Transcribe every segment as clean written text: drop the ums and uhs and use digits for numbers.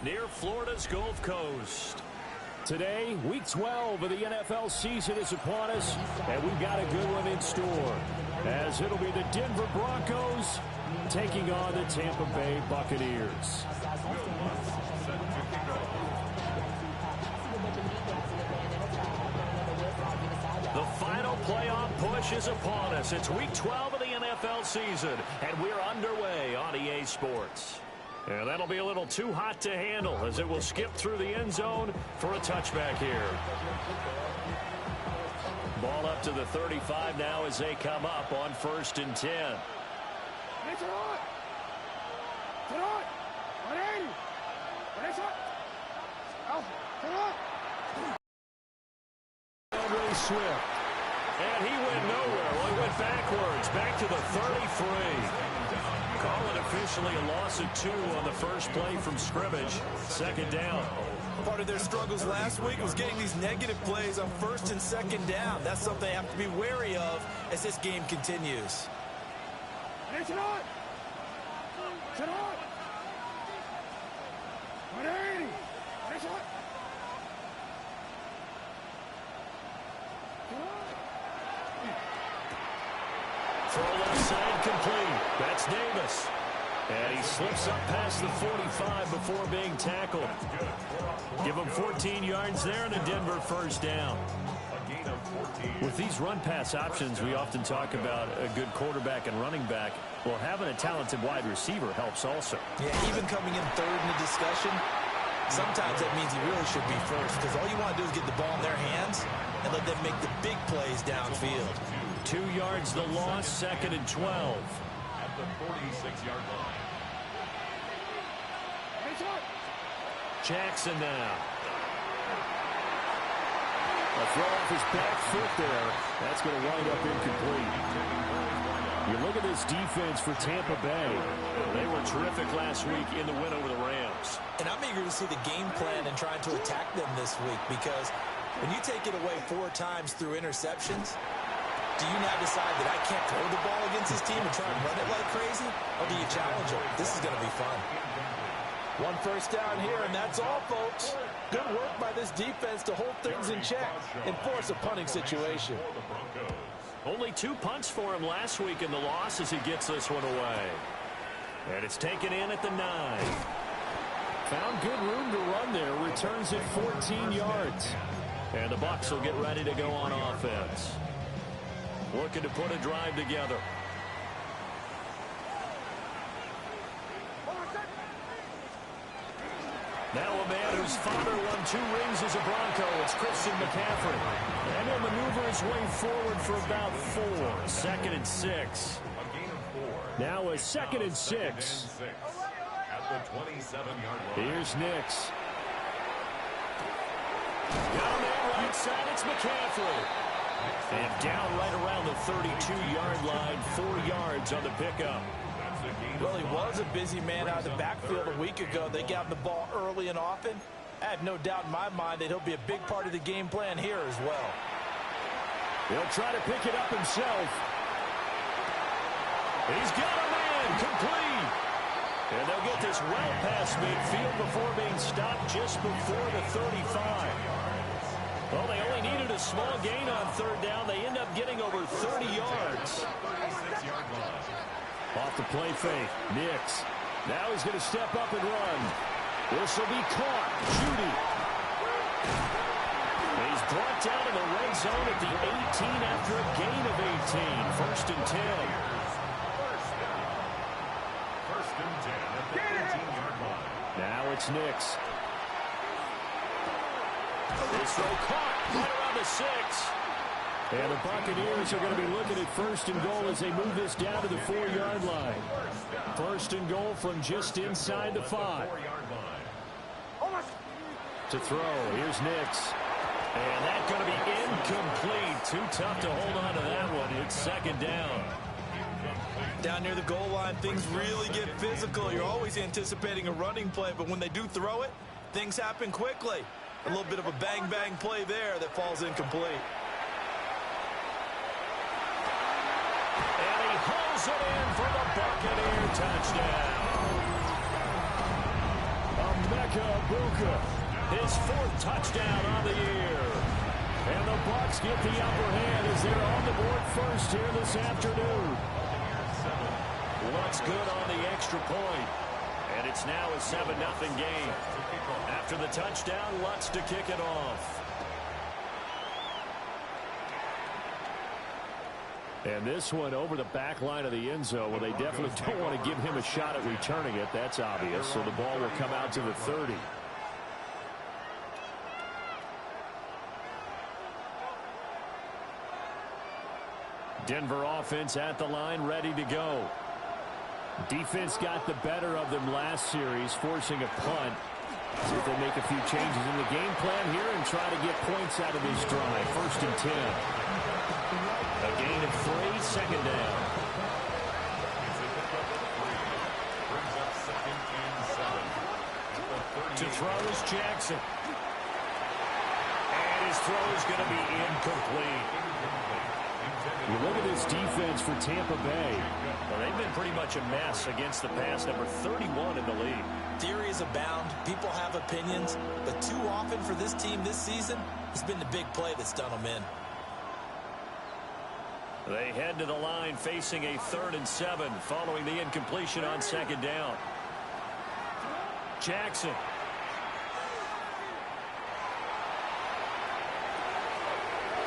near Florida's Gulf Coast. Today, Week 12 of the NFL season is upon us, and we've got a good one in store, as it'll be the Denver Broncos taking on the Tampa Bay Buccaneers. The final playoff push is upon us. It's Week 12 of the NFL season, and we're underway on EA Sports. And that'll be a little too hot to handle as it will skip through the end zone for a touchback here. Ball up to the 35 now as they come up on 1st and 10. Swift. And he went nowhere. Well, he went backwards, back to the 33. Call it officially a loss of 2 on the first play from scrimmage. 2nd down. Part of their struggles last week was getting these negative plays on 1st and 2nd down. That's something they have to be wary of as this game continues. Throw left side complete. That's Davis. And he slips up past the 45 before being tackled. Give him 14 yards there and a Denver 1st down. With these run-pass options, we often talk about a good quarterback and running back. Well, having a talented wide receiver helps also. Yeah, even coming in 3rd in the discussion, sometimes that means he really should be 1st, because all you want to do is get the ball in their hands and let them make the big plays downfield. 2 yards the loss, 2nd and 12. At the 46-yard line. Jackson now. A throw off his back foot there. That's going to wind up incomplete. You look at this defense for Tampa Bay. They were terrific last week in the win over the Rams. And I'm eager to see the game plan and trying to attack them this week, because when you take it away 4 times through interceptions, do you now decide that I can't throw the ball against this team and try and run it like crazy? Or do you challenge them? This is going to be fun. 1 first down here, and that's all, folks. Good work by this defense to hold things in check and force a punting situation. Only 2 punts for him last week in the loss as he gets this one away. And it's taken in at the 9. Found good room to run there. Returns it 14 yards. And the Bucs will get ready to go on offense. Looking to put a drive together. Now a man whose father won 2 rings as a Bronco. It's Christian McCaffrey. And he'll maneuver his way forward for about 4. 2nd and 6. Now a 2nd and 6. At the 27-yard line. Here's Nix. Down there right side, it's McCaffrey. And down right around the 32-yard line. 4 yards on the pickup. Well, he was a busy man out of the backfield a week ago. They got him the ball early and often. I have no doubt in my mind that he'll be a big part of the game plan here as well. He'll try to pick it up himself. He's got a man complete. And they'll get this well past midfield before being stopped just before the 35. Well, they only needed a small gain on 3rd down. They end up getting over 30 yards. Off the play fake. Nix. Now he's going to step up and run. This will be caught. Judy. He's brought down in the red zone at the 18 after a gain of 18. 1st and 10. First and 10 at the 18-yard line. Now it's Nix. This throw caught right around the 6. And the Buccaneers are going to be looking at 1st and goal as they move this down to the 4-yard line. 1st and goal from just inside the 5. To throw, here's Nix. And that's going to be incomplete. Too tough to hold on to that one. It's 2nd down. Down near the goal line, things really get physical. You're always anticipating a running play, but when they do throw it, things happen quickly. A little bit of a bang-bang play there that falls incomplete. And he hauls it in for the Buccaneer touchdown. A his 4th touchdown on the year. And the Bucs get the upper hand as they're on the board first here this afternoon. Lutz good on the extra point. And it's now a 7-0 game. After the touchdown, Lutz to kick it off. And this one over the back line of the end zone. Well, they definitely don't want to give him a shot at returning it. That's obvious. So the ball will come out to the 30. Denver offense at the line, ready to go. Defense got the better of them last series, forcing a punt. See if they make a few changes in the game plan here and try to get points out of this drive. 1st and 10. A gain of 3, 2nd down. To throw is Jackson. And his throw is going to be incomplete. You look at this defense for Tampa Bay. Well, they've been pretty much a mess against the pass, number 31 in the league. Theories abound. People have opinions. But too often for this team this season, it's been the big play that's done them in. They head to the line facing a 3rd and 7 following the incompletion on 2nd down. Jackson.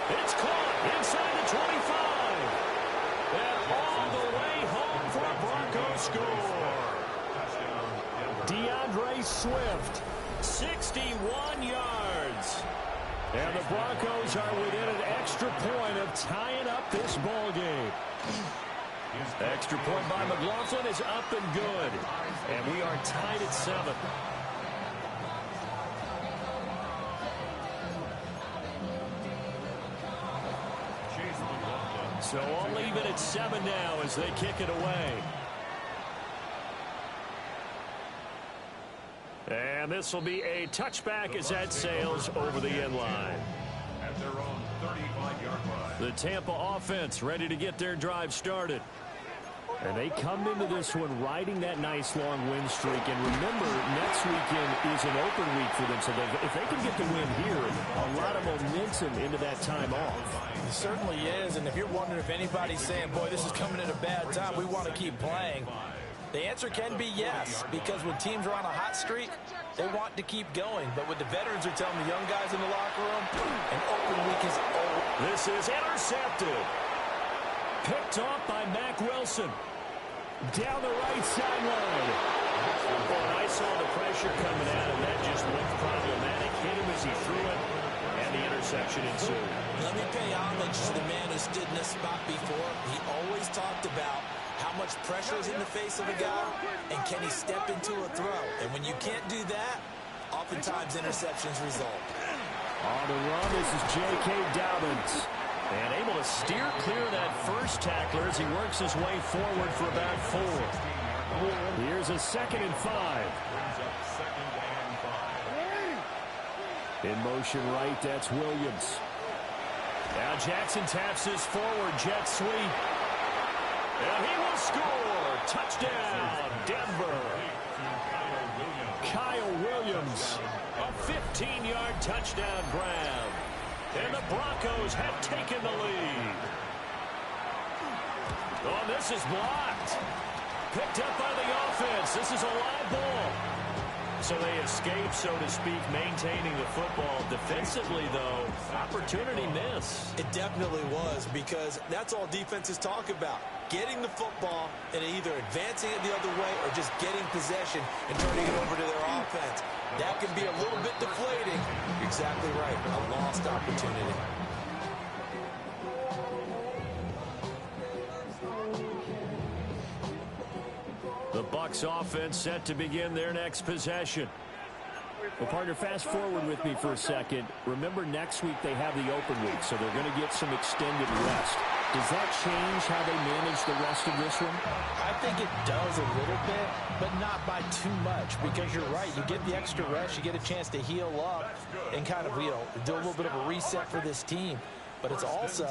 It's caught inside the 25. And all the way home for a Broncos score. DeAndre Swift. 61 yards. And the Broncos are within an extra point of tying up this ball game. Extra point by McLaughlin is up and good. And we are tied at 7. So I'll leave it at 7 now as they kick it away. And this will be a touchback as that sails over the end line. At their own 35-yard line. The Tampa offense ready to get their drive started. And they come into this one riding that nice long win streak. And remember, next weekend is an open week for them. So if they can get the win here, a lot of momentum into that time off. It certainly is. And if you're wondering if anybody's saying, boy, this is coming at a bad time, we want to keep playing, the answer can be yes, because when teams are on a hot streak, they want to keep going. But what the veterans are telling the young guys in the locker room, an open week is over. This is intercepted. Picked off by Mack Wilson. Down the right sideline. Well, I saw the pressure coming at him. That just looked problematic. Hit him as he threw it, and the interception ensued. Let me pay homage to the man who stood in this spot before. He always talked about how much pressure is in the face of a guy, and can he step into a throw? And when you can't do that, oftentimes interceptions result. On the run, this is J.K. Dobbins. And able to steer clear of that first tackler as he works his way forward for about 4. Here's a 2nd and 5. In motion right, that's Williams. Now Jackson taps his forward jet sweep. And he will score. Touchdown, Denver. Kyle Williams. A 15-yard touchdown grab. And the Broncos have taken the lead. Oh, this is blocked. Picked up by the offense. This is a live ball. So they escape, so to speak, maintaining the football. Defensively, though, opportunity miss. It definitely was, because that's all defenses talk about. Getting the football and either advancing it the other way or just getting possession and turning it over to their offense. That can be a little bit deflating. You're exactly right. A lost opportunity. The Bucs offense set to begin their next possession. Well, partner, fast forward with me for a second. Remember, next week they have the open week, so they're going to get some extended rest. Does that change how they manage the rest of this one? I think it does a little bit, but not by too much, because you're right. You get the extra rest, you get a chance to heal up and kind of, do a little bit of a reset for this team. But it's also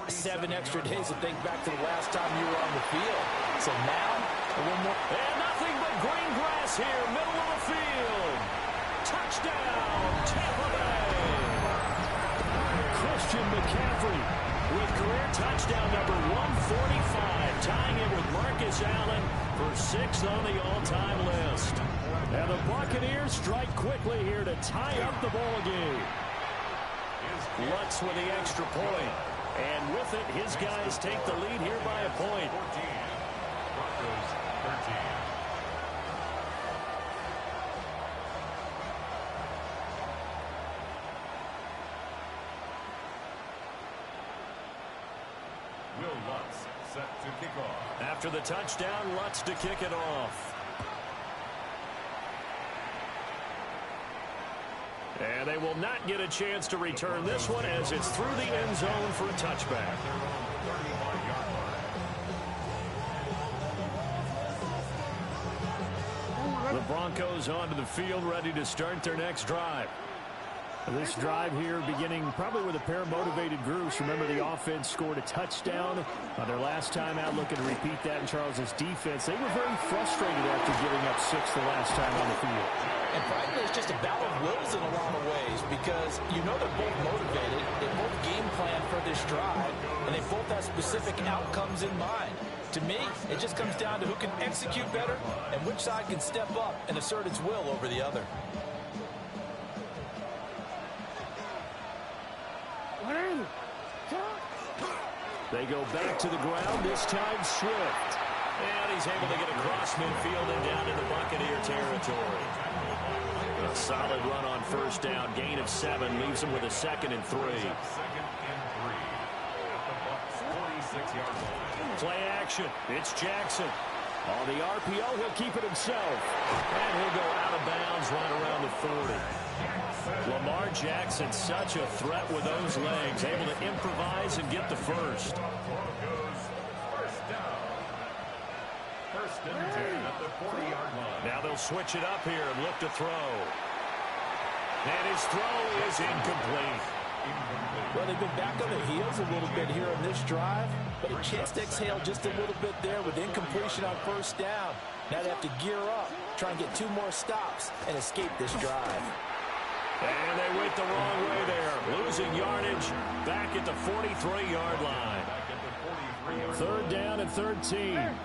7 extra days to think back to the last time you were on the field. So now, a little more. And nothing but green grass here, middle of the field. McCaffrey with career touchdown number 145, tying it with Marcus Allen for 6th on the all-time list. And the Buccaneers strike quickly here to tie up the ball game. Lutz with the extra point. And with it, his guys take the lead here by a point. 14. Broncos 13. Will Lutz set to kick off. After the touchdown, Lutz to kick it off. And they will not get a chance to return this one as it's through the end zone for a touchback. The Broncos onto the field, ready to start their next drive. This drive here beginning probably with a pair of motivated groups. Remember, the offense scored a touchdown on their last time out, looking to repeat that in Charles' defense. They were very frustrated after giving up 6 the last time on the field. And frankly, it's just a battle of wills in a lot of ways because you know they're both motivated. They both game plan for this drive, and they both have specific outcomes in mind. To me, it just comes down to who can execute better and which side can step up and assert its will over the other. They go back to the ground, this time Swift. And he's able to get across midfield and down into Buccaneer territory. A solid run on first down, gain of 7, leaves him with a 2nd and 3. 2nd and 3 at the Bucs 46-yard line. Play action, it's Jackson. On the RPO, he'll keep it himself. And he'll go out of bounds right around the 40. Lamar Jackson, such a threat with those legs, able to improvise and get the first. Broncos first down. 1st and 10 at the 40-yard line. Now they'll switch it up here and look to throw. And his throw is incomplete. Well, they've been back on their heels a little bit here on this drive, but a chance to exhale just a little bit there with incompletion on first down. Now they have to gear up, try and get 2 more stops, and escape this drive. And they went the wrong way there, losing yardage back at the 43-yard line. 3rd down and 13.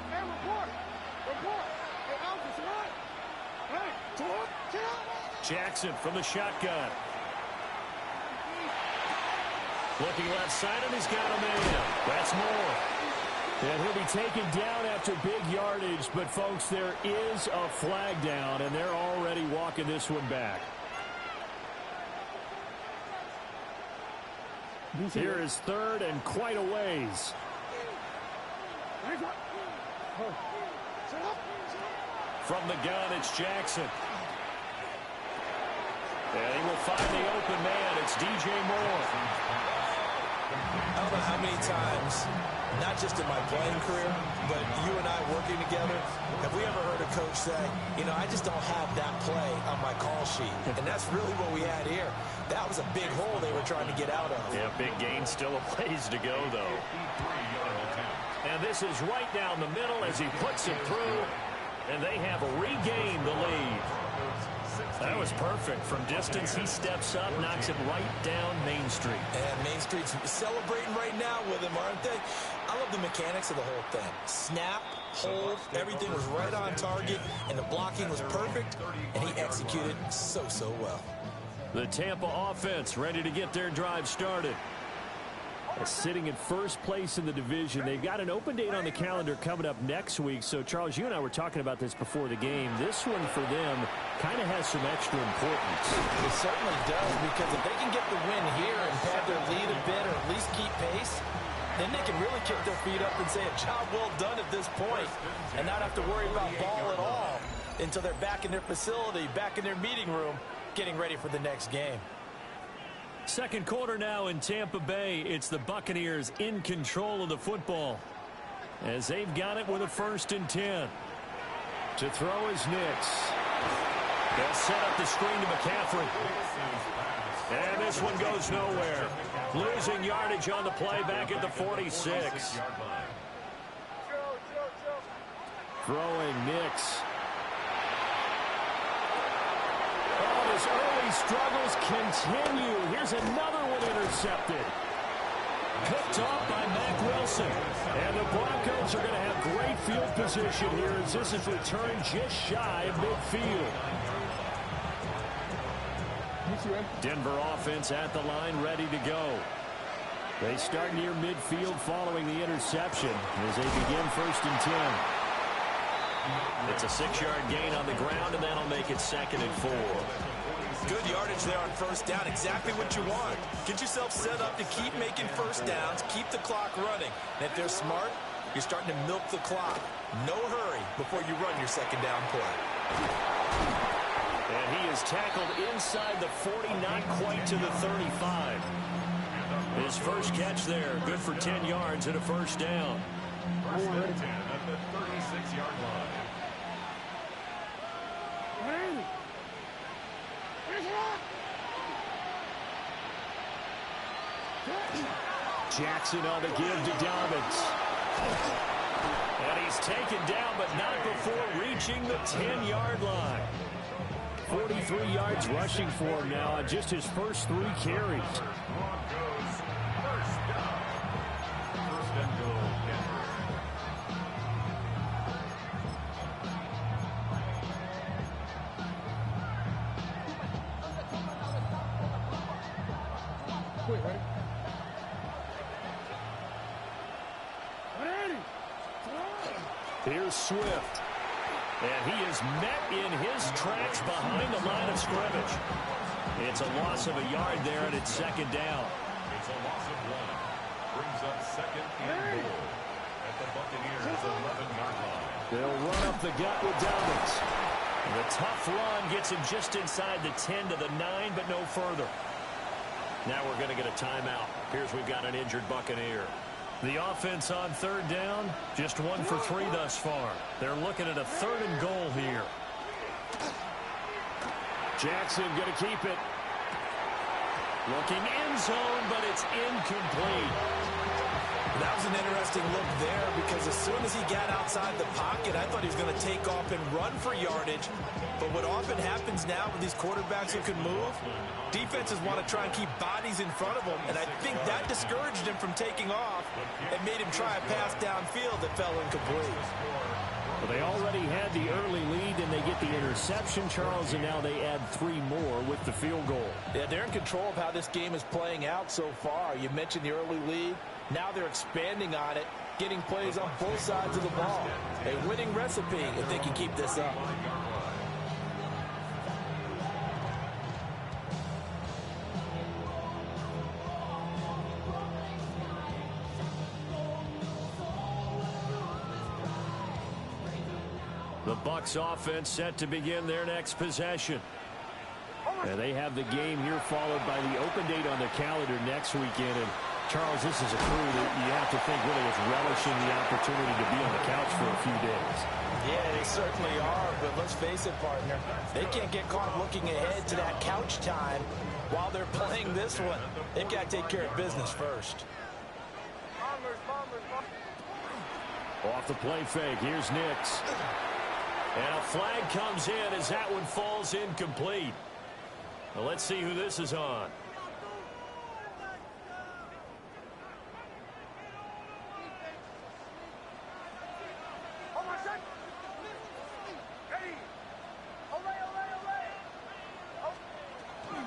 Jackson from the shotgun. Looking left side, and he's got a man. That's more. And he'll be taken down after big yardage, but, folks, there is a flag down, and they're already walking this one back. Here is 3rd and quite a ways. From the gun, it's Jackson. And he will find the open man. It's DJ Moore. I don't know how many times, not just in my playing career, but you and I working together, have we ever heard a coach say, you know, I just don't have that play on my call sheet. And that's really what we had here. That was a big hole they were trying to get out of. Yeah, big gain, still a ways to go, though. And this is right down the middle as he puts it through, and they have regained the lead. That was perfect. From distance, he steps up, knocks it right down Main Street. And Main Street's celebrating right now with him, aren't they? I love the mechanics of the whole thing. Snap, hold, everything was right on target, and the blocking was perfect, and he executed so well. The Tampa offense ready to get their drive started. Sitting in first place in the division. They've got an open date on the calendar coming up next week. So, Charles, you and I were talking about this before the game. This one for them kind of has some extra importance. It certainly does, because if they can get the win here and pad their lead a bit or at least keep pace, then they can really kick their feet up and say a job well done at this point and not have to worry about ball at all until they're back in their facility, back in their meeting room, getting ready for the next game. Second quarter now in Tampa Bay. It's the Buccaneers in control of the football as they've got it with a 1st and 10. To throw is Nix. They'll set up the screen to McCaffrey. And this one goes nowhere. Losing yardage on the play back at the 46. Throwing Nix. Oh, his early struggles continue. Here's another one intercepted. Picked off by Mack Wilson. And the Broncos are going to have great field position here as this is returned just shy of midfield. Denver offense at the line, ready to go. They start near midfield following the interception as they begin 1st and 10. It's a 6-yard gain on the ground, and that'll make it 2nd and 4. Good yardage there on 1st down. Exactly what you want. Get yourself set up to keep making 1st downs, keep the clock running. And if they're smart, you're starting to milk the clock. No hurry before you run your 2nd down play. And he is tackled inside the 40, not quite to the 35. His first catch there, good for 10 yards and a 1st down. 1st and 10 at the 36-yard line. Jackson on the give to Dobbins. And he's taken down, but not before reaching the 10-yard line. 43 yards rushing for him now on just his first 3 carries. Broncos, 1st down. 1st and goal, Denver. Here's Swift. And he is met in his tracks behind the line of scrimmage. It's a loss of a yard there, and it's 2nd down. It's a loss of 1. Brings up 2nd and goal at the Buccaneers' 11-yard line. They'll run up the gut with Dobbins. The tough run gets him just inside the 10 to the 9, but no further. Now we're going to get a timeout. Here's we've got an injured Buccaneer. The offense on 3rd down, just 1 for 3 thus far. They're looking at a 3rd and goal here. Jackson going to keep it. Looking end zone, but it's incomplete. That was an interesting look there because as soon as he got outside the pocket, I thought he was going to take off and run for yardage. But what often happens now with these quarterbacks who can move, defenses want to try and keep bodies in front of them, and I think that discouraged him from taking off and made him try a pass downfield that fell incomplete. Well, they already had the early lead, and they get the interception, Charles, and now they add 3 more with the field goal. Yeah, they're in control of how this game is playing out so far. You mentioned the early lead. Now they're expanding on it, getting plays on both sides of the ball. A winning recipe if they can keep this up. The Bucs offense set to begin their next possession. And they have the game here followed by the open date on their calendar next weekend. And Charles, this is a crew that you have to think really is relishing the opportunity to be on the couch for a few days. Yeah, they certainly are, but let's face it, partner. They can't get caught looking ahead to that couch time while they're playing this one. They've got to take care of business first. Off the play fake, here's Nix. And a flag comes in as that one falls incomplete. Well, let's see who this is on.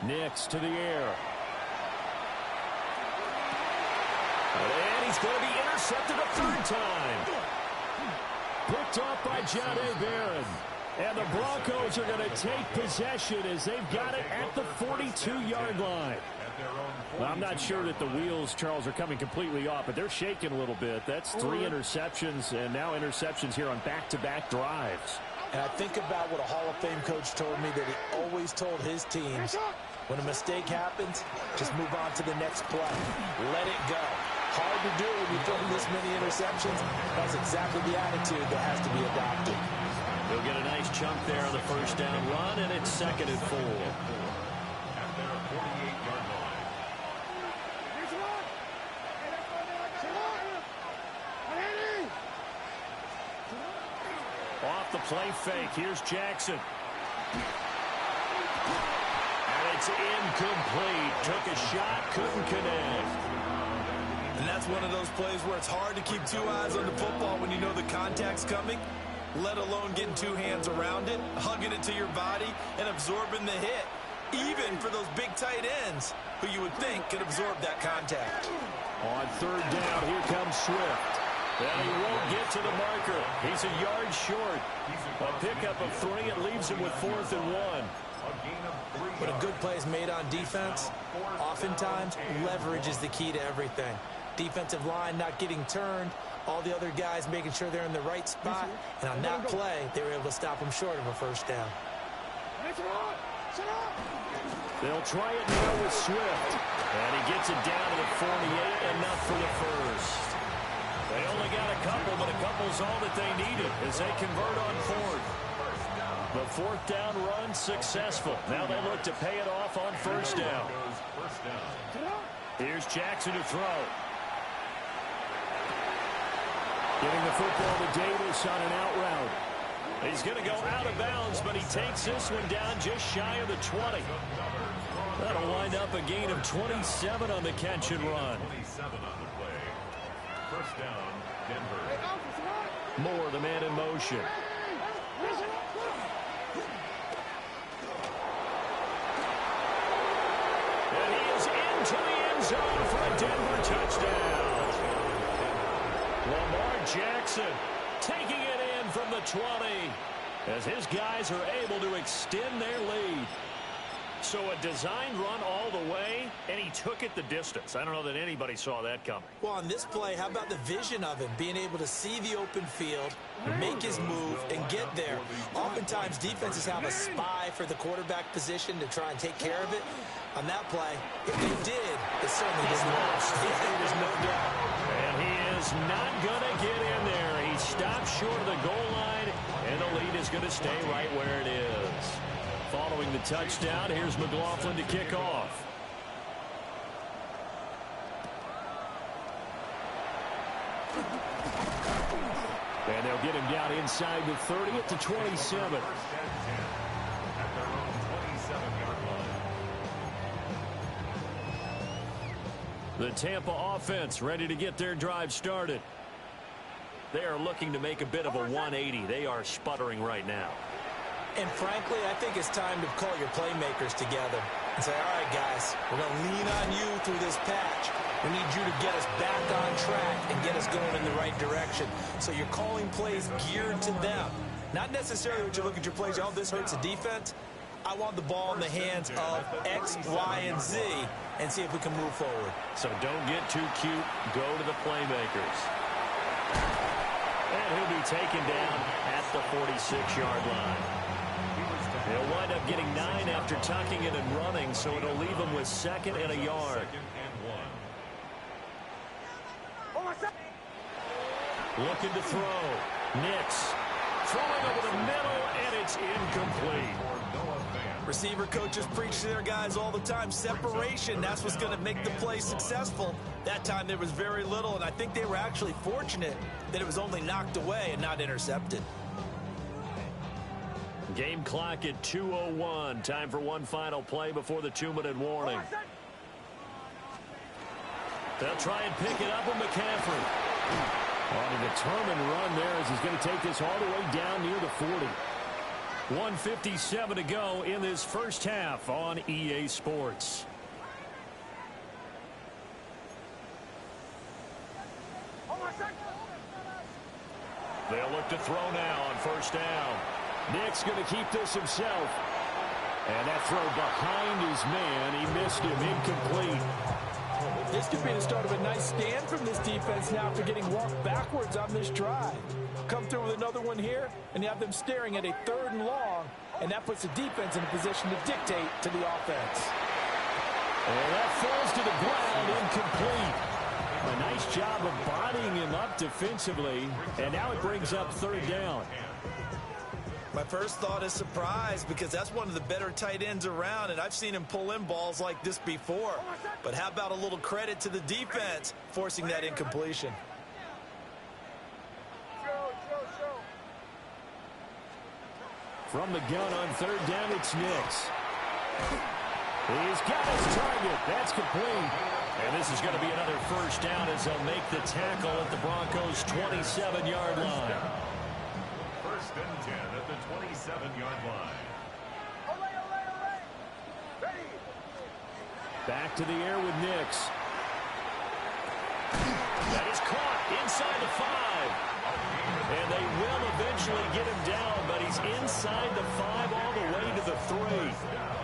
Nix to the air. And he's going to be intercepted a 3rd time. Picked off by John A. Barron. And the Broncos are going to take possession as they've got it at the 42-yard line. Well, I'm not sure that the wheels, Charles, are coming completely off, but they're shaking a little bit. That's 3 interceptions, and now interceptions here on back-to-back drives. And I think about what a Hall of Fame coach told me that he always told his teams, when a mistake happens, just move on to the next play. Let it go. Hard to do when you throw this many interceptions. That's exactly the attitude that has to be adopted. He'll get a nice chunk there on the 1st down run, and it's 2nd and 4. At their 48-yard line. Off the play fake, here's Jackson. And it's incomplete. Took a shot, couldn't connect. And that's one of those plays where it's hard to keep two eyes on the football when you know the contact's coming, let alone getting two hands around it, hugging it to your body, and absorbing the hit, even for those big tight ends who you would think could absorb that contact. On third down, here comes Swift. And he won't get to the marker. He's a yard short. A pickup of 3. It leaves him with 4th and 1. When a good play is made on defense, oftentimes leverage is the key to everything. Defensive line not getting turned, all the other guys making sure they're in the right spot, and on that play, they were able to stop him short of a first down. They'll try it now with Swift. And he gets it down to the 48, enough for the first. They only got a couple, but a couple's all that they needed as they convert on 4th. The 4th down run successful. Now they look to pay it off on first down. Here's Jackson to throw. Giving the football to Davis on an out route. He's going to go out of bounds, but he takes this one down just shy of the 20. That'll wind up a gain of 27 on the catch and run. 27 on the play. First down, Denver. Moore, the man in motion. And he is into the end zone for a Denver touchdown. Lamar Jackson taking it in from the 20 as his guys are able to extend their lead. So a designed run all the way, and he took it the distance. I don't know that anybody saw that coming. Well, on this play, how about the vision of him, being able to see the open field, make his move, and get there. Oftentimes, defenses have a spy for the quarterback position to try and take care of it. On that play, if they did, it certainly didn't work. There's no doubt. And he is not going to get in there. He stops short of the goal line, and the lead is going to stay right where it is. Following the touchdown, here's McLaughlin to kick off. And they'll get him down inside the 30 at the 27. The Tampa offense ready to get their drive started. They are looking to make a bit of a 180. They are sputtering right now. And frankly, I think it's time to call your playmakers together and say, all right, guys, we're going to lean on you through this patch. We need you to get us back on track and get us going in the right direction. So you're calling plays geared to them. Not necessarily when you look at your plays, oh, this hurts the defense. I want the ball in the hands of X, Y, and Z and see if we can move forward. So don't get too cute. Go to the playmakers. And he'll be taken down at the 46-yard line. They'll wind up getting 9 after tucking it and running, so it'll leave them with 2nd and a yard. Looking to throw. Nix throwing over the middle, and it's incomplete. Receiver coaches preach to their guys all the time. Separation, that's what's going to make the play successful. That time there was very little, and I think they were actually fortunate that it was only knocked away and not intercepted. Game clock at 2:01. Time for one final play before the 2-minute warning. They'll try and pick it up with McCaffrey. On a determined run there as he's going to take this all the way down near the 40. 1:57 to go in this first half on EA Sports. They'll look to throw now on first down. Nick's going to keep this himself. And that throw behind his man. He missed him. Incomplete. This could be the start of a nice stand from this defense now after getting walked backwards on this drive. Come through with another one here, and you have them staring at a 3rd and long, and that puts the defense in a position to dictate to the offense. And that falls to the ground, incomplete. A nice job of bodying him up defensively, and now it brings up 3rd down. My first thought is surprise because that's one of the better tight ends around, and I've seen him pull in balls like this before. But how about a little credit to the defense forcing that incompletion? From the gun on 3rd down, it's Nix. He's got his target. That's complete. And this is going to be another first down as they'll make the tackle at the Broncos' 27-yard line. First and 10 at the 27-yard line. Back to the air with Nix. That is caught inside the 5. And they will eventually get him down, but he's inside the 5 all the way to the 3.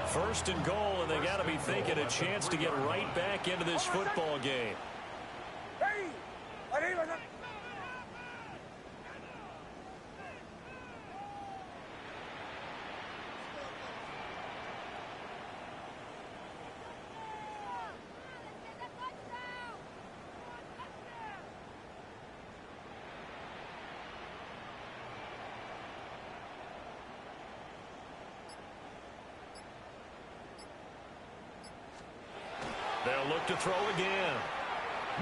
First and goal, and they got to be thinking a chance to get right back into this football game. They'll look to throw again.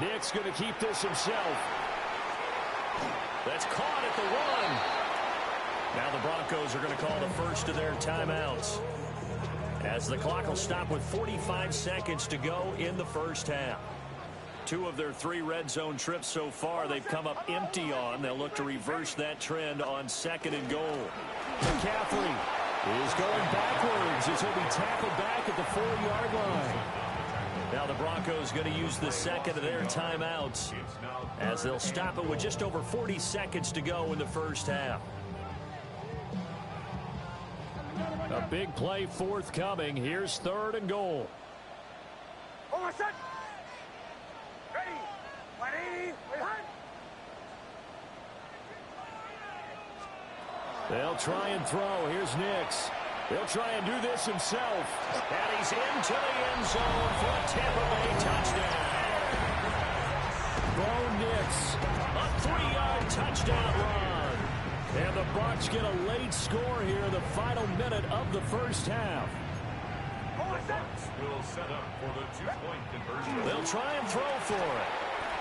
Nick's going to keep this himself. That's caught at the 1. Now the Broncos are going to call the first of their timeouts, as the clock will stop with 45 seconds to go in the first half. 2 of their 3 red zone trips so far they've come up empty on. They'll look to reverse that trend on 2nd and goal. McCaffrey is going backwards as he'll be tackled back at the 4-yard line. Now the Broncos going to use the second of their timeouts, as they'll stop it with just over 40 seconds to go in the first half. A big play forthcoming. Here's 3rd and goal. They'll try and throw. Here's Nix. He'll try and do this himself. And he's into the end zone for a Tampa Bay touchdown. Bo Nix, A 3-yard touchdown run. and the Bucs get a late score here in the final minute of the first half. Will set up for the 2-point conversion. They'll try and throw for it.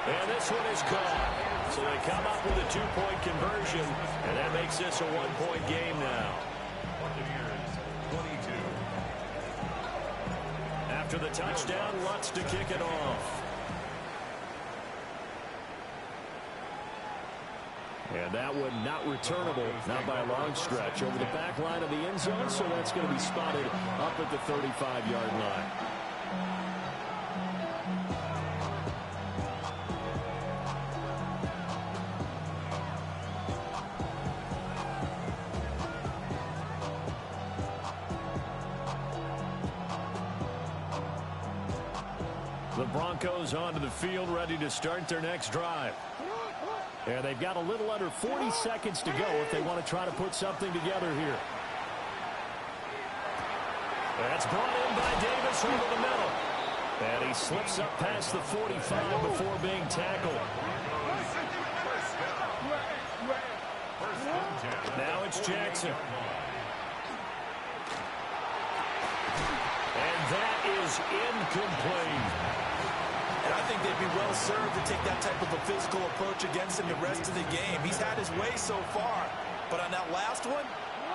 And this one is caught. So they come up with a 2-point conversion, and that makes this a 1-point game now. Buccaneers 22. After the touchdown, Lutz to kick it off. And that one not returnable, not by a long stretch, over the back line of the end zone, so that's going to be spotted up at the 35-yard line. The Broncos onto the field, ready to start their next drive. And they've got a little under 40 seconds to go if they want to try to put something together here. That's brought in by Davis over the middle. And he slips up past the 45 before being tackled. Now it's Jackson. And that is incomplete. And I think they'd be well served to take that type of a physical approach against him the rest of the game. He's had his way so far, but on that last one,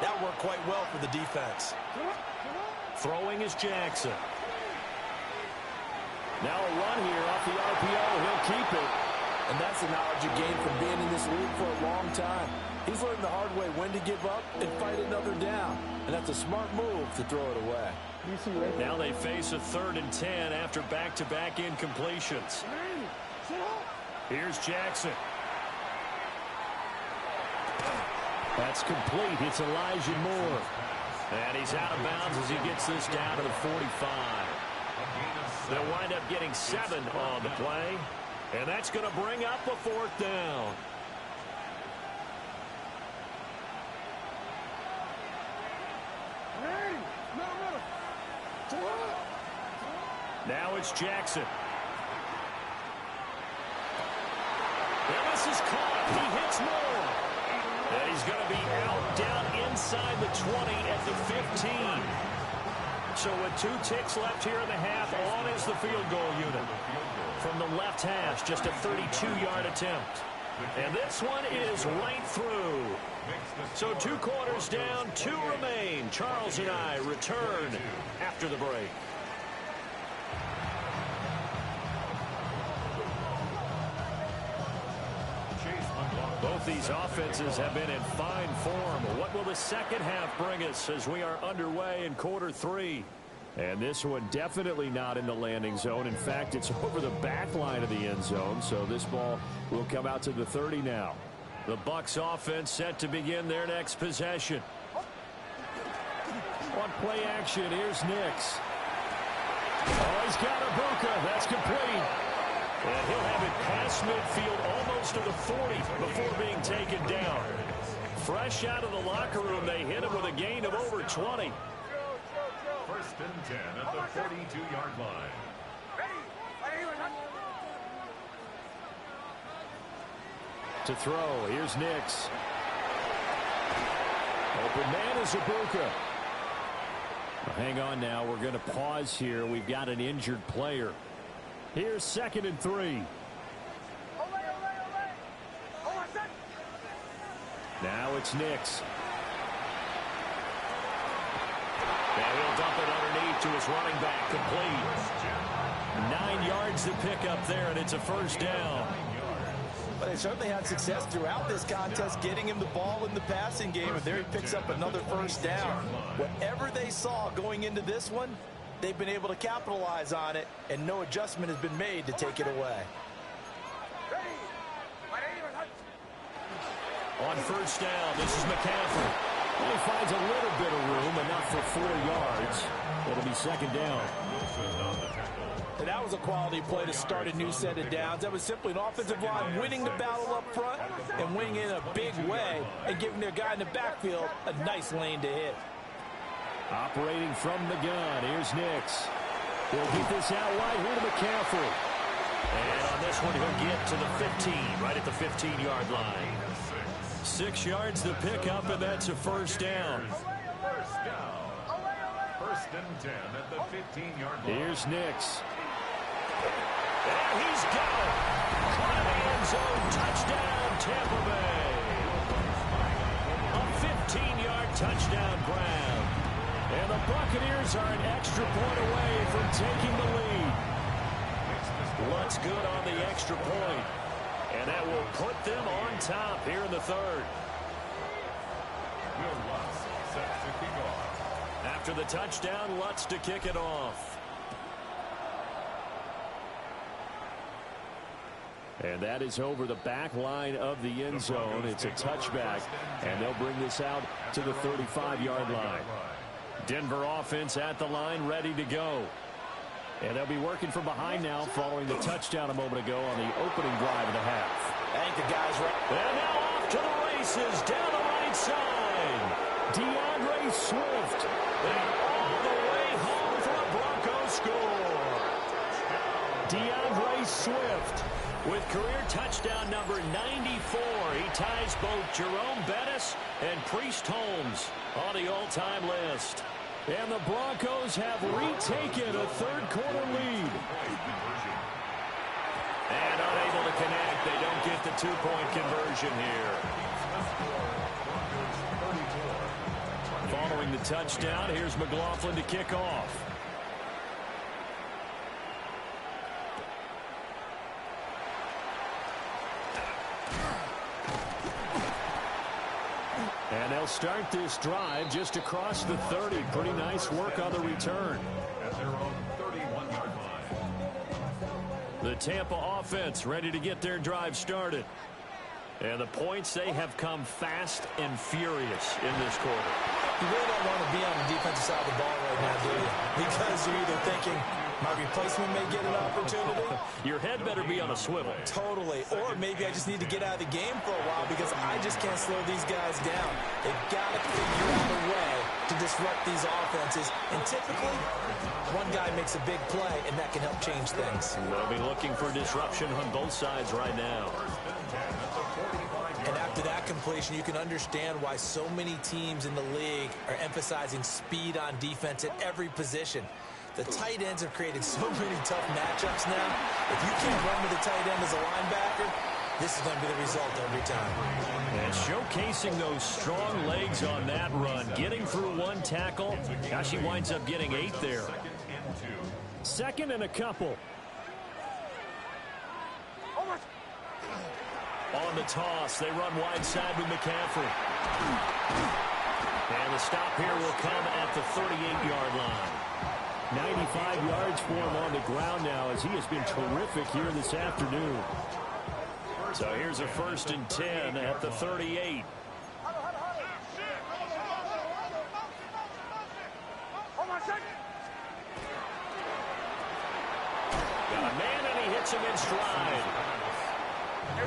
that worked quite well for the defense. Throwing is Jackson. Now a run here off the RPO. He'll keep it. And that's the knowledge you gain from being in this league for a long time. He's learned the hard way when to give up and fight another down. And that's a smart move to throw it away. Now they face a 3rd and 10 after back-to-back incompletions. Here's Jackson. That's complete. It's Elijah Moore. And he's out of bounds as he gets this down to the 45. They'll wind up getting 7 on the play. And that's going to bring up a 4th down. Now it's Jackson. And this is caught. He hits Moore. And he's going to be out down inside the 20 at the 15. So with 2 ticks left here in the half, on is the field goal unit. From the left hash, just a 32-yard attempt. And this one is right through. So 2 quarters down, 2 remain. Charles and I return after the break. Both these offenses have been in fine form. What will the second half bring us as we are underway in quarter 3? And this one definitely not in the landing zone. In fact, it's over the back line of the end zone. So this ball will come out to the 30 now. The Bucs offense set to begin their next possession. On play action, here's Nix. Oh, he's got Ibuka. That's complete. And he'll have it past midfield almost to the 40 before being taken down. Fresh out of the locker room, they hit him with a gain of over 20. First and 10 at the 42-yard line. To throw, here's Nix. Open man is Ibuka. Hang on now, we're going to pause here. We've got an injured player. Here's 2nd and 3. Now it's Nix. Now he'll dump it underneath to his running back, complete. 9 yards to pick up there, and it's a first down. But they certainly had success throughout this contest getting him the ball in the passing game, and there he picks up another first down. Whatever they saw going into this one, they've been able to capitalize on it, and no adjustment has been made to take it away. On first down, this is McCaffrey. Well, he finds a little bit of room, enough for 4 yards. It'll be 2nd down. And that was a quality play to start a new set of downs. That was simply an offensive line winning the battle up front and winning in a big way and giving their guy in the backfield a nice lane to hit. Operating from the gun, here's Nix. He'll get this out wide here to McCaffrey. And on this one, he'll get to the 15, right at the 15-yard line. 6 yards to pick up, and that's a first down. First and 10 at the 15-yard line. Here's Nix. And he's got it. Caught in the end zone. Touchdown, Tampa Bay. A 15-yard touchdown grab. And the Buccaneers are an extra point away from taking the lead. Looks good on the extra point. And that will put them on top here in the 3rd. Will Lutz set to kick off. After the touchdown, Lutz to kick it off. And that is over the back line of the end zone. It's a touchback, and they'll bring this out to the 35-yard line. Denver offense at the line, ready to go. And they'll be working from behind now following the touchdown a moment ago on the opening drive of the half. I think the guys right. And now off to the races down the right side. DeAndre Swift. And all the way home for a Broncos score. DeAndre Swift with career touchdown number 94. He ties both Jerome Bettis and Priest Holmes on the all-time list. And the Broncos have retaken a 3rd quarter lead. And unable to connect. They don't get the 2-point conversion here. Following the touchdown, here's McLaughlin to kick off. And they'll start this drive just across the 30. Pretty nice work on the return. At their own 31-yard line. The Tampa offense ready to get their drive started. And the points, they have come fast and furious in this quarter. You really don't want to be on the defensive side of the ball right now, do you? Because you're either thinking, my replacement may get an opportunity. Your head better be on a swivel. Totally. Or maybe I just need to get out of the game for a while because I just can't slow these guys down. They've got to figure out a way to disrupt these offenses. And typically, one guy makes a big play, and that can help change things. They'll be looking for disruption on both sides right now. And after that completion, you can understand why so many teams in the league are emphasizing speed on defense at every position. The tight ends have created so many tough matchups now. If you can't run with a tight end as a linebacker, this is going to be the result every time. And showcasing those strong legs on that run, getting through one tackle. Now she winds up getting 8 there. 2nd and a couple. On the toss, they run wide side with McCaffrey. And the stop here will come at the 38-yard line. 95 yards for him on the ground now as he has been terrific here this afternoon. So here's a 1st and 10 at the 38. Got a man and he hits him in stride.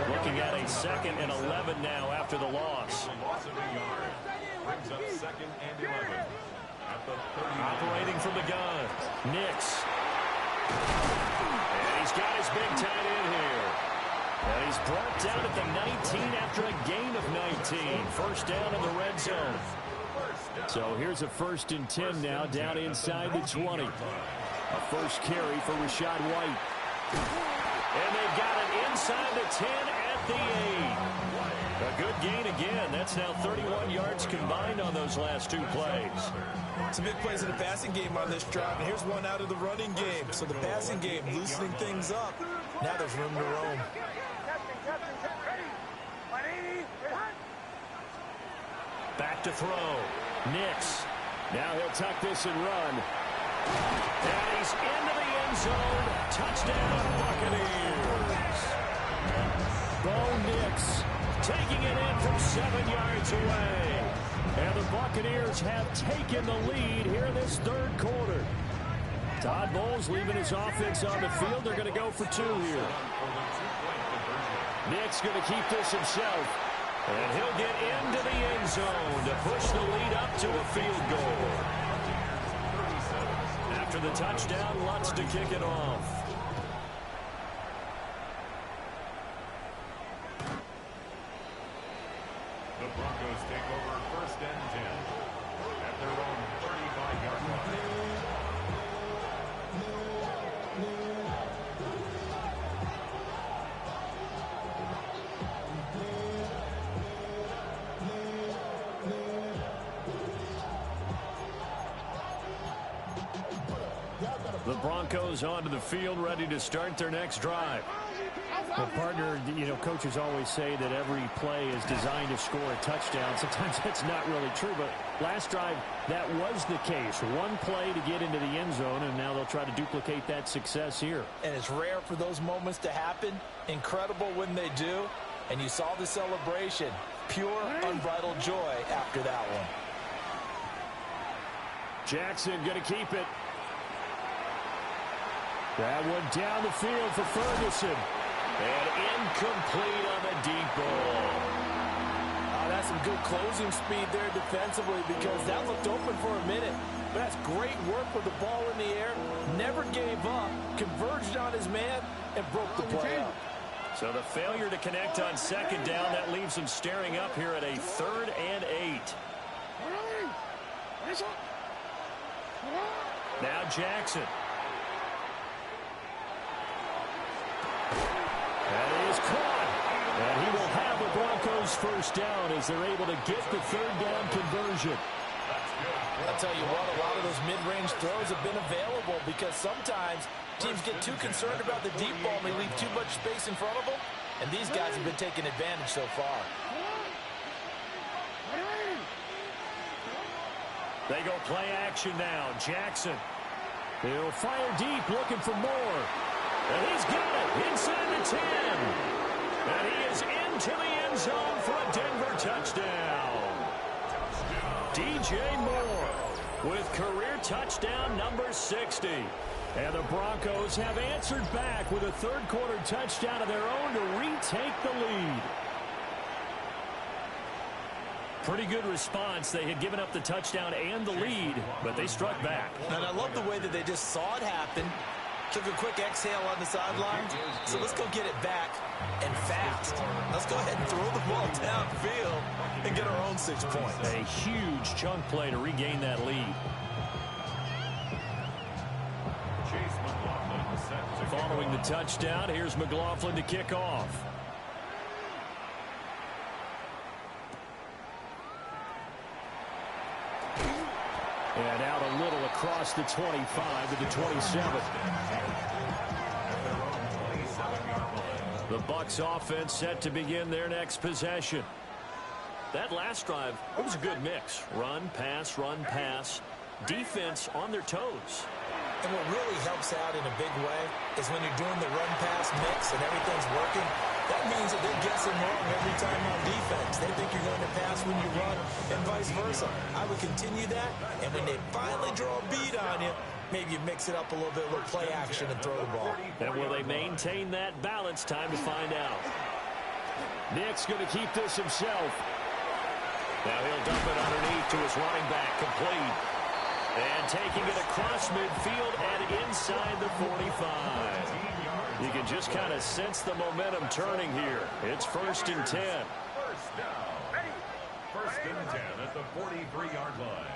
Looking at a 2nd and 11 now after the loss. Brings up 2nd and 11. At the 30. Operating from the gun. Nix. And he's got his big tight end here. And he's brought down at the 19 after a gain of 19. First down in the red zone. So here's a 1st and 10 now down inside the 20. A first carry for Rachaad White. And they've got it inside the 10 at the 8. A good gain again. That's now 31 yards combined on those last 2 plays. Some big plays in the passing game on this drive, and here's one out of the running game. So the passing game loosening things up. Now there's room to roam. Back to throw. Nix. Now he'll tuck this and run. And he's into the end zone. Touchdown, Buccaneers. Bo Nix taking it in from 7 yards away. And the Buccaneers have taken the lead here in this 3rd quarter. Todd Bowles leaving his offense on the field. They're going to go for 2 here. Nix going to keep this himself. And he'll get into the end zone to push the lead up to a field goal. After the touchdown, Lutz to kick it off. The Broncos take over 1st and 10 at their own 35-yard line. The Broncos onto the field, ready to start their next drive. Well, partner, coaches always say that every play is designed to score a touchdown. Sometimes that's not really true, but last drive, that was the case. One play to get into the end zone, and now they'll try to duplicate that success here. And it's rare for those moments to happen. Incredible when they do. And you saw the celebration. Pure, unbridled joy after that one. Jackson going to keep it. That one down the field for Ferguson. And incomplete on the deep ball. That's some good closing speed there defensively because that looked open for a minute. But that's great work with the ball in the air. Never gave up. Converged on his man and broke the play up. So the failure to connect on 2nd down, that leaves him staring up here at a 3rd and 8. Now Jackson. That is caught. And he will have the Broncos first down as they're able to get the 3rd down conversion. I'll tell you what, a lot of those mid-range throws have been available because sometimes teams get too concerned about the deep ball and they leave too much space in front of them. And these guys have been taking advantage so far. They go play action now. Jackson. He'll fire deep, looking for more. And he's got it inside the 10. And he is into the end zone for a Denver touchdown. DJ Moore with career touchdown number 60. And the Broncos have answered back with a 3rd quarter touchdown of their own to retake the lead. Pretty good response. They had given up the touchdown and the lead, but they struck back. And I love the way that they just saw it happen. Took a quick exhale on the sideline. So let's go get it back and fast. Let's go ahead and throw the ball downfield and get our own 6 points. A huge chunk play to regain that lead. Following the touchdown, here's McLaughlin to kick off. And out a little across the 25 to the 27. The Bucs offense set to begin their next possession. That last drive, it was a good mix. Run, pass. Defense on their toes. And what really helps out in a big way is when you're doing the run-pass mix and everything's working, that means that they're guessing wrong every time on defense. They think you're going to pass when you run and vice versa. I would continue that, and when they finally draw a beat on you, maybe you mix it up a little bit, a little play action and throw the ball. And will they maintain that balance? Time to find out. Nick's going to keep this himself. Now he'll dump it underneath to his running back, complete. And taking it across midfield and inside the 45. You can just kind of sense the momentum turning here. It's 1st and 10. First down. First and 10 at the 43-yard line.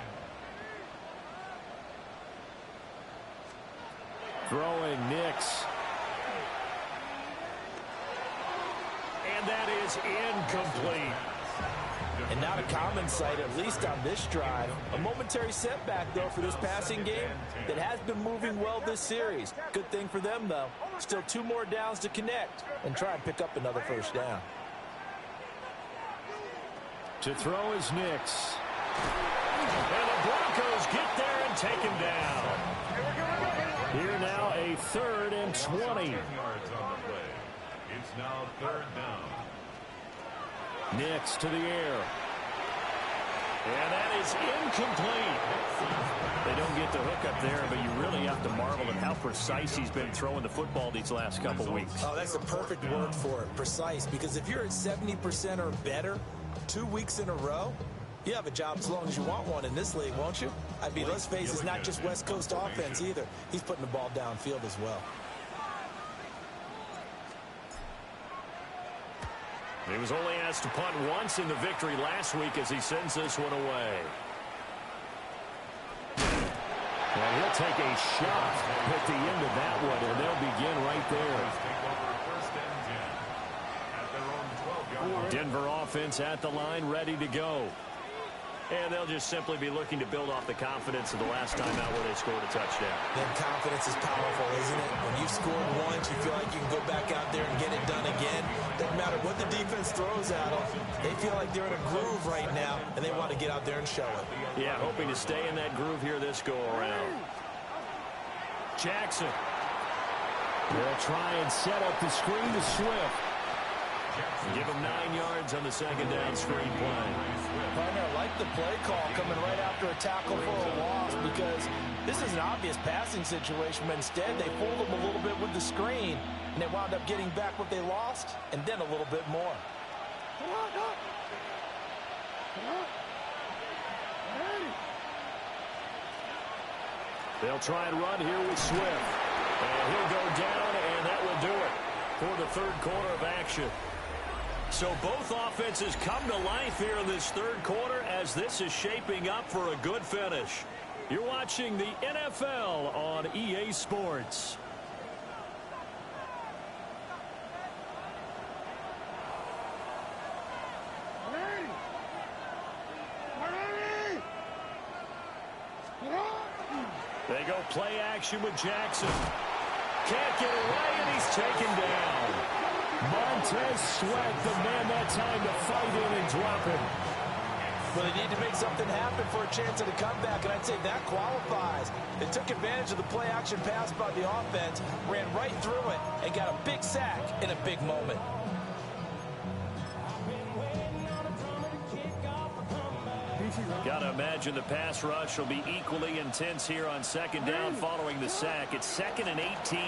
Throwing Nix. And that is incomplete. And not a common sight, at least on this drive. A momentary setback, though, for this passing game that has been moving well this series. Good thing for them, though. Still 2 more downs to connect and try and pick up another first down. To throw is Nix. And the Broncos get there and take him down. Here now a 3rd and 20. Yards on the play. It's now 3rd down. Nix to the air. And that is incomplete. They don't get the hook up there, but you really have to marvel at how precise he's been throwing the football these last couple weeks. Oh, that's the perfect word for it, precise, because if you're at 70% or better 2 weeks in a row, you have a job as long as you want one in this league, won't you? I mean, let's face it, it's not just West Coast offense either. He's putting the ball downfield as well. He was only asked to punt once in the victory last week as he sends this one away. And he'll take a shot at the end of that one, and they'll begin right there. Denver offense at the line, ready to go. And they'll just simply be looking to build off the confidence of the last time out where they scored a touchdown. And confidence is powerful, isn't it? When you've scored once, you feel like you can go back out there and get it done again. Doesn't matter what the defense throws at them. They feel like they're in a groove right now, and they want to get out there and show it. Yeah, hoping to stay in that groove here this go-around. Jackson. They'll try and set up the screen to Swift. Give him 9 yards on the 2nd down screen play. Partner, I like the play call coming right after a tackle for a loss, because this is an obvious passing situation, but instead they fooled them a little bit with the screen, and they wound up getting back what they lost, and then a little bit more. They'll try and run here with Swift. And he'll go down, and that will do it for the 3rd quarter of action. So both offenses come to life here in this 3rd quarter as this is shaping up for a good finish. You're watching the NFL on EA Sports. They go play action with Jackson. Can't get away, and he's taken down. Montez Sweat, the man that time to fight in and drop him. Well, they need to make something happen for a chance at a comeback, and I'd say that qualifies. They took advantage of the play-action pass by the offense, ran right through it, and got a big sack in a big moment. Got to imagine the pass rush will be equally intense here on 2nd down following the sack. It's 2nd and 18.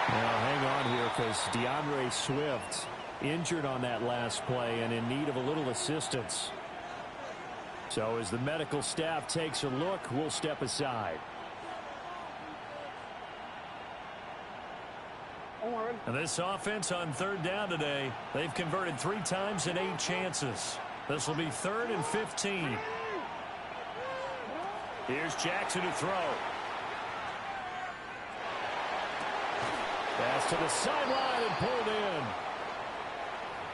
Now, hang on here because DeAndre Swift injured on that last play and in need of a little assistance. So as the medical staff takes a look, we'll step aside. And this offense on 3rd down today, they've converted 3 times in 8 chances. This will be 3rd and 15. Here's Jackson to throw. Pass to the sideline and pulled in.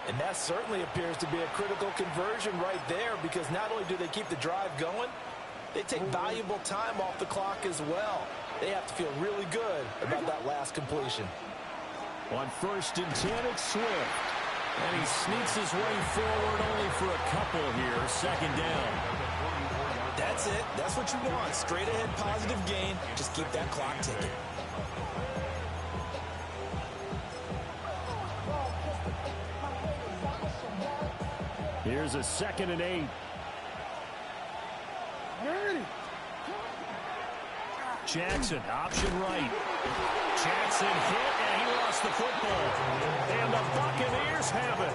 And that certainly appears to be a critical conversion right there, because not only do they keep the drive going, they take valuable time off the clock as well. They have to feel really good about that last completion. On 1st and 10, it's Swift. And he sneaks his way forward only for a couple here. 2nd down. That's it. That's what you want. Straight ahead positive gain. Just keep that clock ticking. Here's a 2nd and 8. Jackson, option right. Jackson hit, and he lost the football. And the Buccaneers have it.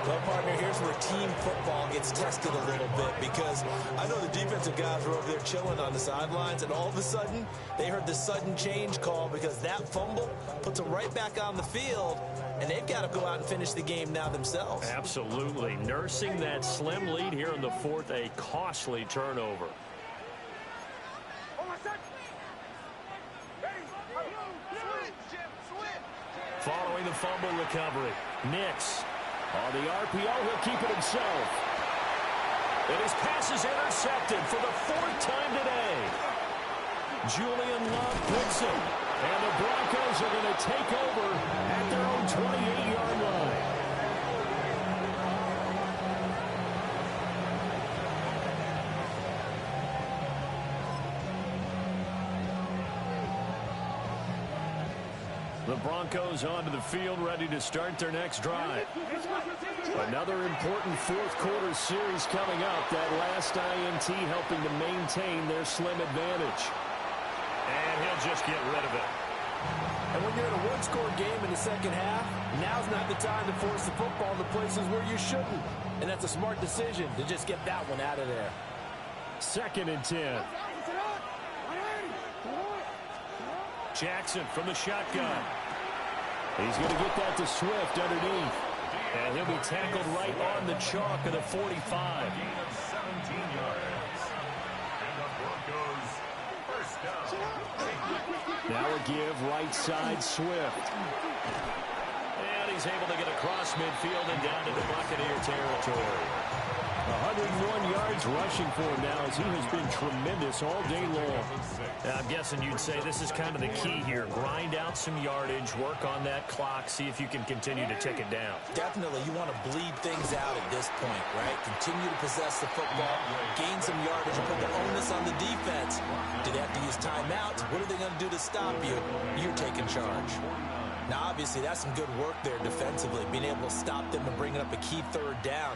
Well, partner, here's where team football gets tested a little bit, because I know the defensive guys were over there chilling on the sidelines, and all of a sudden, they heard the sudden change call because that fumble puts them right back on the field, and they've got to go out and finish the game now themselves. Absolutely. Nursing that slim lead here in the 4th, a costly turnover. Following the fumble recovery, Nix on the RPO, he'll keep it himself. And his pass is intercepted for the 4th time today. Julian Love puts it, and the Broncos are going to take over at their own 28-yard line. The Broncos onto the field, ready to start their next drive. Another important 4th quarter series coming up. That last INT helping to maintain their slim advantage. And he'll just get rid of it. And when you're in a one-score game in the 2nd half, now's not the time to force the football to places where you shouldn't. And that's a smart decision to just get that one out of there. 2nd and 10. Jackson from the shotgun. He's going to get that to Swift underneath. And he'll be tackled right on the chalk of the 45. Gain of 17 yards. And the Broncos first down. Now a give right side Swift. And he's able to get across midfield and down into Buccaneer territory. 101 yards rushing for him now, as he has been tremendous all day long. I'm guessing you'd say this is kind of the key here. Grind out some yardage, work on that clock, see if you can continue to tick it down. Definitely, you want to bleed things out at this point, right? Continue to possess the football, gain some yardage, and put the onus on the defense. Do they have to use timeouts? What are they going to do to stop you? You're taking charge. Now, obviously, that's some good work there defensively, being able to stop them and bringing up a key 3rd down.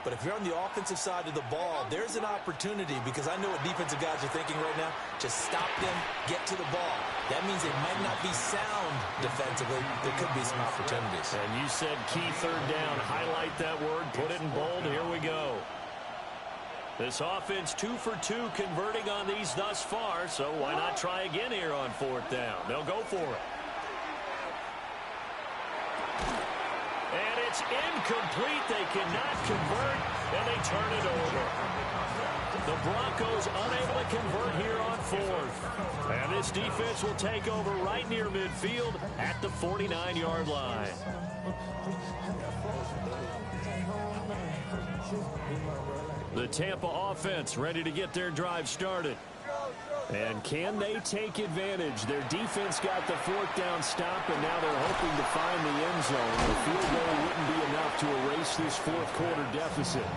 But if you're on the offensive side of the ball, there's an opportunity, because I know what defensive guys are thinking right now. Just stop them, get to the ball. That means they might not be sound defensively. There could be some opportunities. And you said key 3rd down. Highlight that word, put it in bold. Here we go. This offense 2 for 2 converting on these thus far, so why not try again here on 4th down? They'll go for it. And it's incomplete. They cannot convert, and they turn it over. The Broncos unable to convert here on 4th. And this defense will take over right near midfield at the 49-yard line. The Tampa offense ready to get their drive started. And can they take advantage? Their defense got the 4th down stop, and now they're hoping to find the end zone. The field goal wouldn't be enough to erase this 4th quarter deficit.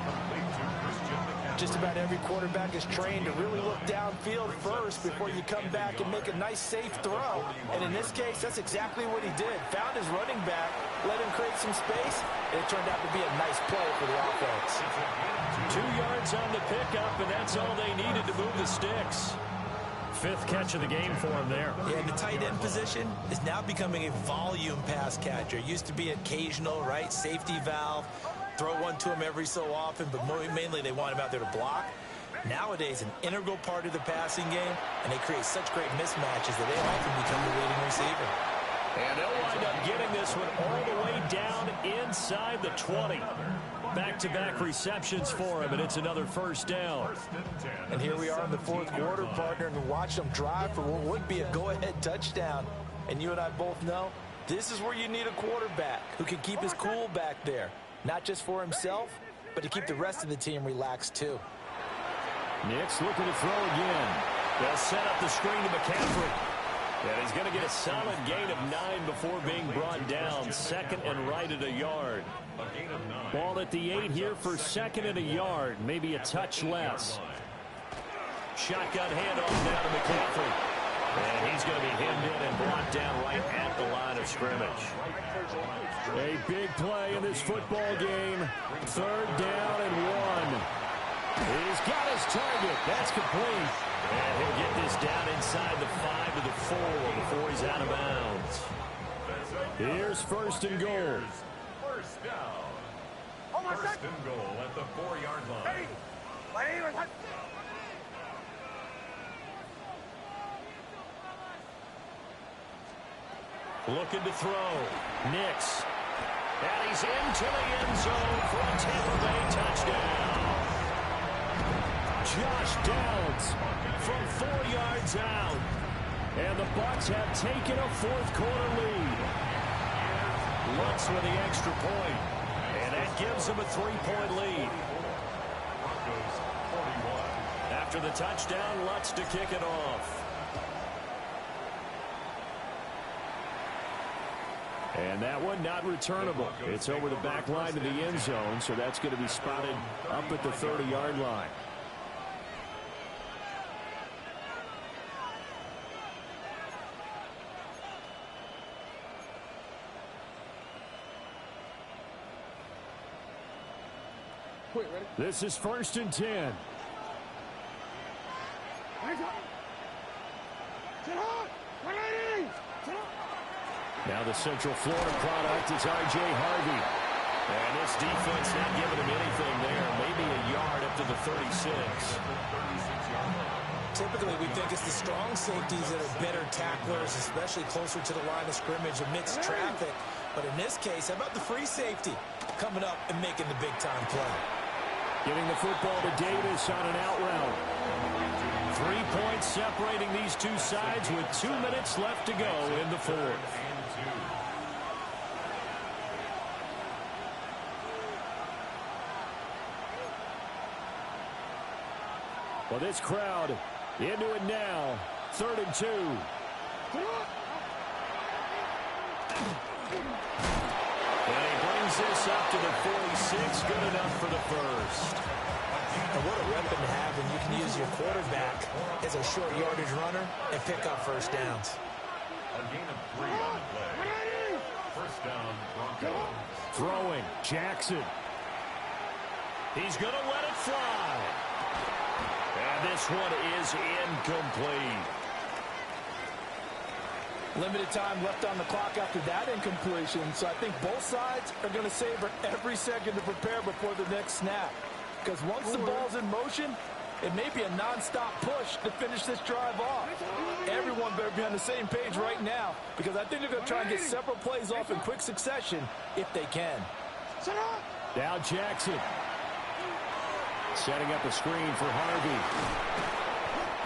Just about every quarterback is trained to really look downfield first before you come back and make a nice, safe throw. And in this case, that's exactly what he did. Found his running back, let him create some space, and it turned out to be a nice play for the offense. 2 yards on the pickup, and that's all they needed to move the sticks. 5th catch of the game for him there. Yeah, the tight end position is now becoming a volume pass catcher. It used to be occasional, right? Safety valve. Throw one to him every so often, but mainly they want him out there to block. Nowadays, an integral part of the passing game, and they create such great mismatches that they often become the leading receiver. And they'll wind up getting this one all the way down inside the 20. Back-to-back receptions for him, and it's another 1st down. And here we are in the 4th quarter, partner, and watch them drive for what would be a go-ahead touchdown. And you and I both know this is where you need a quarterback who can keep his cool back there. Not just for himself, but to keep the rest of the team relaxed, too. Nix looking to throw again. They'll set up the screen to McCaffrey. And he's going to get a solid gain of 9 before being brought down. Second and right at a yard. Ball at the 8 here for second and a yard. Maybe a touch less. Shotgun handoff down to McCaffrey. And he's going to be hemmed in and brought down right at the line of scrimmage. A big play in this football game. Third down and 1. He's got his target. That's complete. And he'll get this down inside the 5 to the 4 before he's out of bounds. Here's first and goal. First down. First and goal at the 4-yard line. Looking to throw. Nix. And he's into the end zone for a Tampa Bay touchdown. Josh Downs From 4 yards out. and the Bucs have taken a fourth-quarter lead. Lutz with the extra point. And that gives him a 3-point lead. After the touchdown, Lutz to kick it off. And that one not returnable. It's over the back line to the end zone, so that's going to be spotted up at the 30-yard line. This is first and 10. Now the Central Florida product is R.J. Harvey. And this defense not giving him anything there. Maybe a yard up to the 36. Typically, we think it's the strong safeties that are better tacklers, especially closer to the line of scrimmage amidst traffic. But in this case, how about the free safety coming up and making the big-time play? Getting the football to Davis on an out route. 3 points separating these two sides with 2 minutes left to go in the fourth. Well, this crowd into it now. 3rd and 2. And he brings this up to the 46. Good enough for the first. And what a weapon to have when you can use your quarterback as a short yardage runner and pick up first downs. A gain of 3 on the play. First down, Broncos. Throwing. Jackson. He's going to let it fly. And this one is incomplete. Limited time left on the clock after that incompletion, so I think both sides are going to savor every second to prepare before the next snap. Because once the ball's in motion, it may be a non-stop push to finish this drive off. Everyone better be on the same page right now, because I think they're going to try and get several plays off in quick succession if they can. Now Jackson. Setting up a screen for Harvey.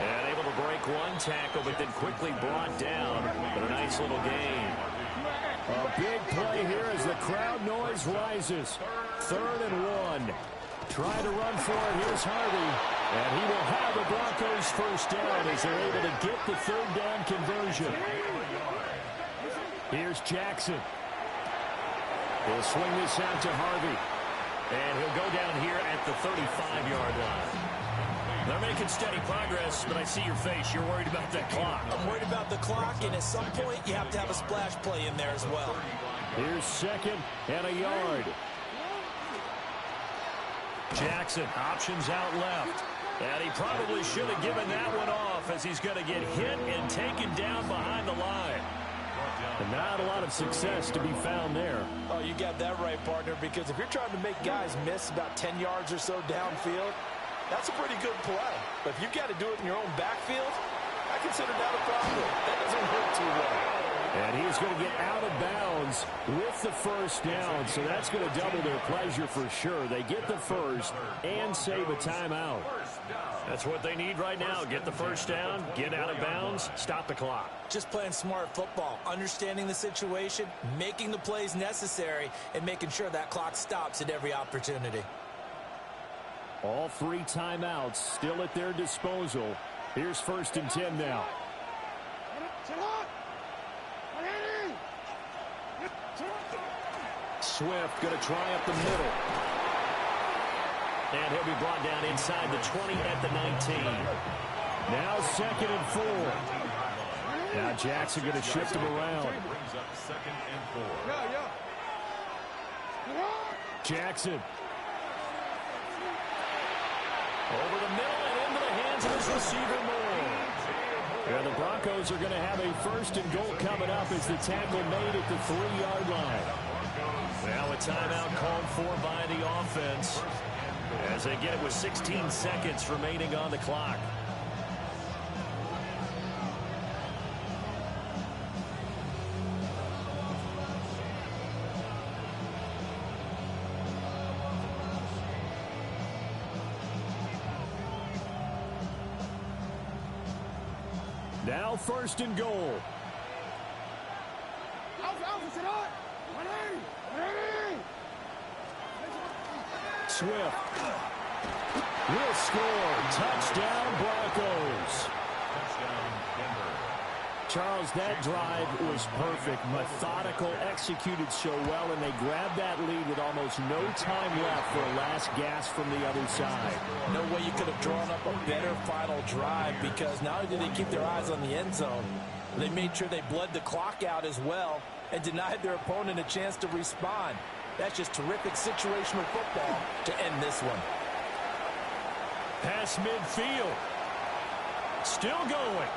And able to break one tackle, but then quickly brought down. But a nice little gain. A big play here as the crowd noise rises. 3rd and 1. Trying to run for it. Here's Harvey. And he will have the Broncos first down as they're able to get the 3rd down conversion. Here's Jackson. He'll swing this out to Harvey. And he'll go down here at the 35-yard line. They're making steady progress, but I see your face. You're worried about that clock. I'm worried about the clock, and at some point, you have to have a splash play in there as well. Here's 2nd and a yard. Jackson, options out left. And he probably should have given that one off as he's going to get hit and taken down behind the line. And not a lot of success to be found there. Oh, you got that right, partner, because if you're trying to make guys miss about 10 yards or so downfield, that's a pretty good play. But if you've got to do it in your own backfield, I consider that a problem. That doesn't hurt too well. And he's going to get out of bounds with the first down, so that's going to double their pleasure for sure. They get the first and save a timeout. That's what they need right now. Get the first down, get out of bounds, stop the clock. Just playing smart football, understanding the situation, making the plays necessary, and making sure that clock stops at every opportunity. All 3 timeouts still at their disposal. Here's 1st and 10 now. Swift going to try up the middle. And he'll be brought down inside the 20 at the 19. Now 2nd and 4. Now Jackson going to shift him around. Brings up 2nd and 4. Jackson. Over the middle and into the hands of his receiver Moore. And the Broncos are going to have a 1st and goal coming up as the tackle made at the 3-yard line. Now a timeout called for by the offense as they get it with 16 seconds remaining on the clock. Now 1st and goal. Swift will score. Touchdown, Broncos. Touchdown, Denver. Charles, that drive was perfect. Methodical, executed so well, and they grabbed that lead with almost no time left for a last gasp from the other side. No way you could have drawn up a better final drive, because not only did they keep their eyes on the end zone, they made sure they bled the clock out as well and denied their opponent a chance to respond. That's just terrific situational football to end this one. Pass midfield. Still going.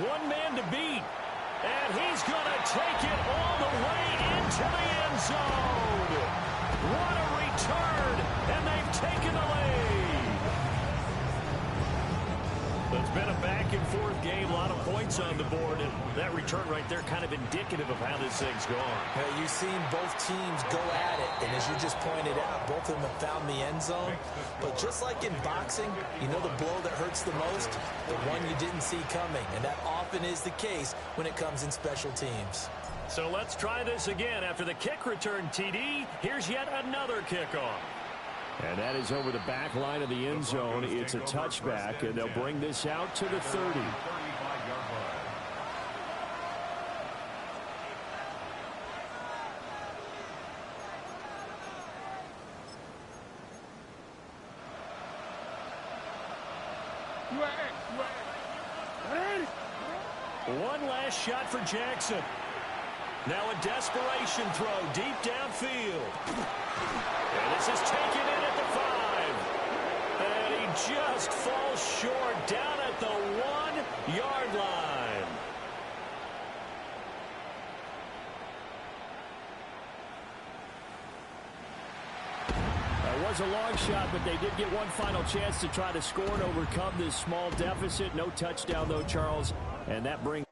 One man to beat. And he's going to take it all the way into the end zone. What a return. And they've taken the lead. It's been a back-and-forth game, a lot of points on the board, and that return right there kind of indicative of how this thing's gone. Hey, you've seen both teams go at it, and as you just pointed out, both of them have found the end zone. But just like in boxing, you know the blow that hurts the most? The one you didn't see coming, and that often is the case when it comes in special teams. So let's try this again. After the kick return, TD, here's yet another kickoff. And that is over the back line of the end zone. It's a touchback, and they'll bring this out to the 30. 35-yard line. One last shot for Jackson. Now a desperation throw deep downfield. And this is taken in at the 5. And he just falls short down at the 1-yard line. That was a long shot, but they did get one final chance to try to score and overcome this small deficit. No touchdown, though, Charles. And that brings...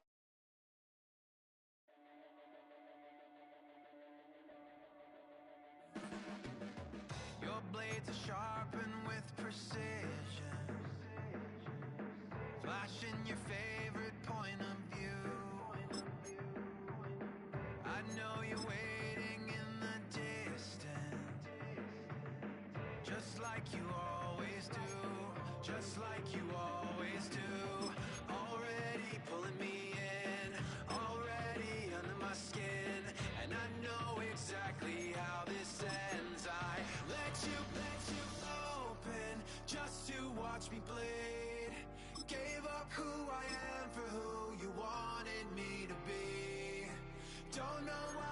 Who I am for who you wanted me to be. Don't know why